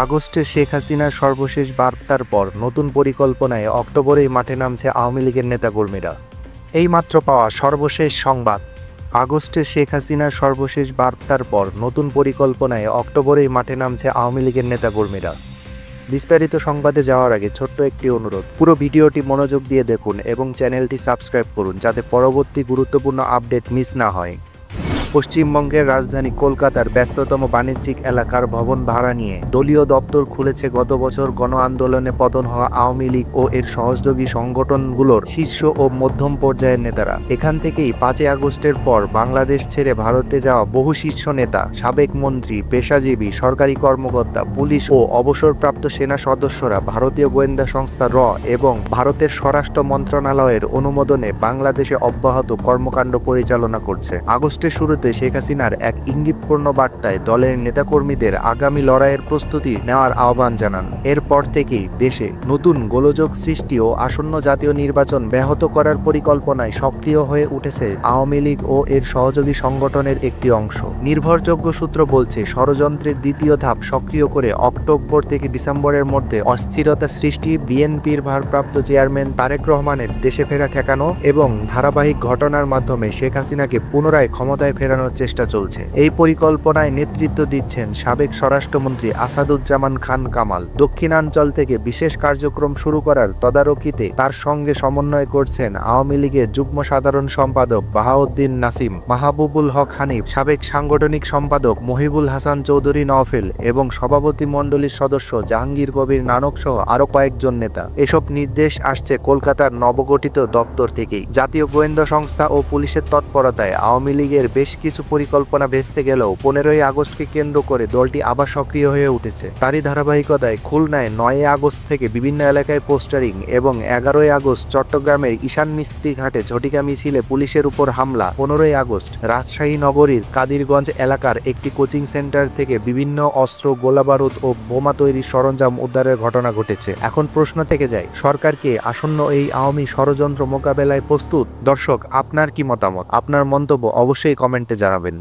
আগস্টে শেখ হাসিনার সর্বশেষ বার্তার পর নতুন পরিকল্পনায় অক্টোবরেই মাঠে নামছে আওয়ামী লীগের নেতাকর্মীরা। এইমাত্র পাওয়া সর্বশেষ সংবাদ। আগস্টে শেখ হাসিনার সর্বশেষ বার্তার পর নতুন পরিকল্পনায় অক্টোবরেই মাঠে নামছে আওয়ামী লীগের নেতাকর্মীরা। বিস্তারিত সংবাদে যাওয়ার আগে ছোট্ট একটি অনুরোধ, পুরো ভিডিওটি মনোযোগ দিয়ে দেখুন এবং চ্যানেলটি সাবস্ক্রাইব করুন যাতে পরবর্তী গুরুত্বপূর্ণ আপডেট মিস না হয়। পশ্চিমবঙ্গের রাজধানী কলকাতার ব্যস্ততম বাণিজ্যিক এলাকার ভবন ভাড়া নিয়ে দলীয় দপ্তর খুলেছে গত বছর গণ আন্দোলনে পতন হওয়া আওয়ামী লীগ ও এর সহযোগী সংগঠনগুলোর শীর্ষ ও মধ্যম পর্যায়ের নেতারা। এখান থেকেই 5 আগস্টের পর বাংলাদেশ ছেড়ে ভারতে যাওয়া বহু শীর্ষ নেতা, সাবেক মন্ত্রী, পেশাজীবী, সরকারি কর্মকর্তা, পুলিশ ও অবসরপ্রাপ্ত সেনা সদস্যরা ভারতীয় গোয়েন্দা সংস্থা র এবং ভারতের স্বরাষ্ট্র মন্ত্রণালয়ের অনুমোদনে বাংলাদেশে অব্যাহত কর্মকাণ্ড পরিচালনা করছে। আগস্টের শুরুতে শেখ হাসিনার এক ইঙ্গিতপূর্ণ বার্তায় দলের নেতাকর্মীদের আগামী লড়াইয়ের প্রস্তুতি নেওয়ার আহ্বান জানান। এরপর থেকেই দেশে নতুন গোলযোগ সৃষ্টি ও আসন্ন জাতীয় নির্বাচন ব্যাহত করার পরিকল্পনায় সক্রিয় হয়ে উঠেছে আওয়ামী লীগ ও এর সহযোগী সংগঠনের একটি অংশ। নির্ভরযোগ্য সূত্র বলছে, ষড়যন্ত্রের দ্বিতীয় ধাপ সক্রিয় করে অক্টোবর থেকে ডিসেম্বরের মধ্যে অস্থিরতা সৃষ্টি, বিএনপির ভারপ্রাপ্ত চেয়ারম্যান তারেক রহমানের দেশে ফেরা ঠেকানো এবং ধারাবাহিক ঘটনার মাধ্যমে শেখ হাসিনাকে পুনরায় ক্ষমতায় ফেরানোর চেষ্টা চলছে। এই পরিকল্পনায় নেতৃত্ব দিচ্ছেন সাবেক স্বরাষ্ট্রমন্ত্রী আসাদুজ্জামান খান কামাল। দক্ষিণাঞ্চল থেকে বিশেষ কার্যক্রম শুরু করার তদারকিতে তার সঙ্গে সমন্বয় করছেন আওয়ামী লীগের যুগ্ম সাধারণ সম্পাদক বাহাউদ্দিন নাসিম, মাহবুবুল হক হানিফ, সাবেক সাংগঠনিক সম্পাদক মহিবুল হাসান চৌধুরী নওফেল এবং সভাপতি মণ্ডলীর সদস্য জাহাঙ্গীর কবির নানক সহ আরো কয়েকজন নেতা। এসব নির্দেশ আসছে কলকাতার নবগঠিত দপ্তর থেকেই। জাতীয় গোয়েন্দা সংস্থা ও পুলিশের তৎপরতায় আওয়ামী লীগের বেশ কিছু পরিকল্পনা ভেস্তে গেলেও 15 আগস্টকে কেন্দ্র করে দলটি আবার সক্রিয় হয়ে উঠেছে। তারই ধারাবাহিকতায় খুলনায় 9 আগস্ট থেকে বিভিন্ন এলাকায় পোস্টারিং এবং 11 আগস্ট চট্টগ্রামের ঈশান মিস্ত্রি ঘাটে ঝটিকা মিছিলে পুলিশের উপর হামলা। 15 আগস্ট রাজশাহী নগরীর কাদিরগঞ্জ এলাকার একটি কোচিং সেন্টার থেকে বিভিন্ন অস্ত্র, গোলাবারুদ ও বোমা তৈরির সরঞ্জাম উদ্ধারের ঘটনা ঘটেছে। এখন প্রশ্ন থেকে যায়, সরকারকে আসন্ন এই আওয়ামী ষড়যন্ত্র মোকাবেলায় প্রস্তুত? দর্শক, আপনার কি মতামত? আপনার মন্তব্য অবশ্যই কমেন্টে জানাবেন।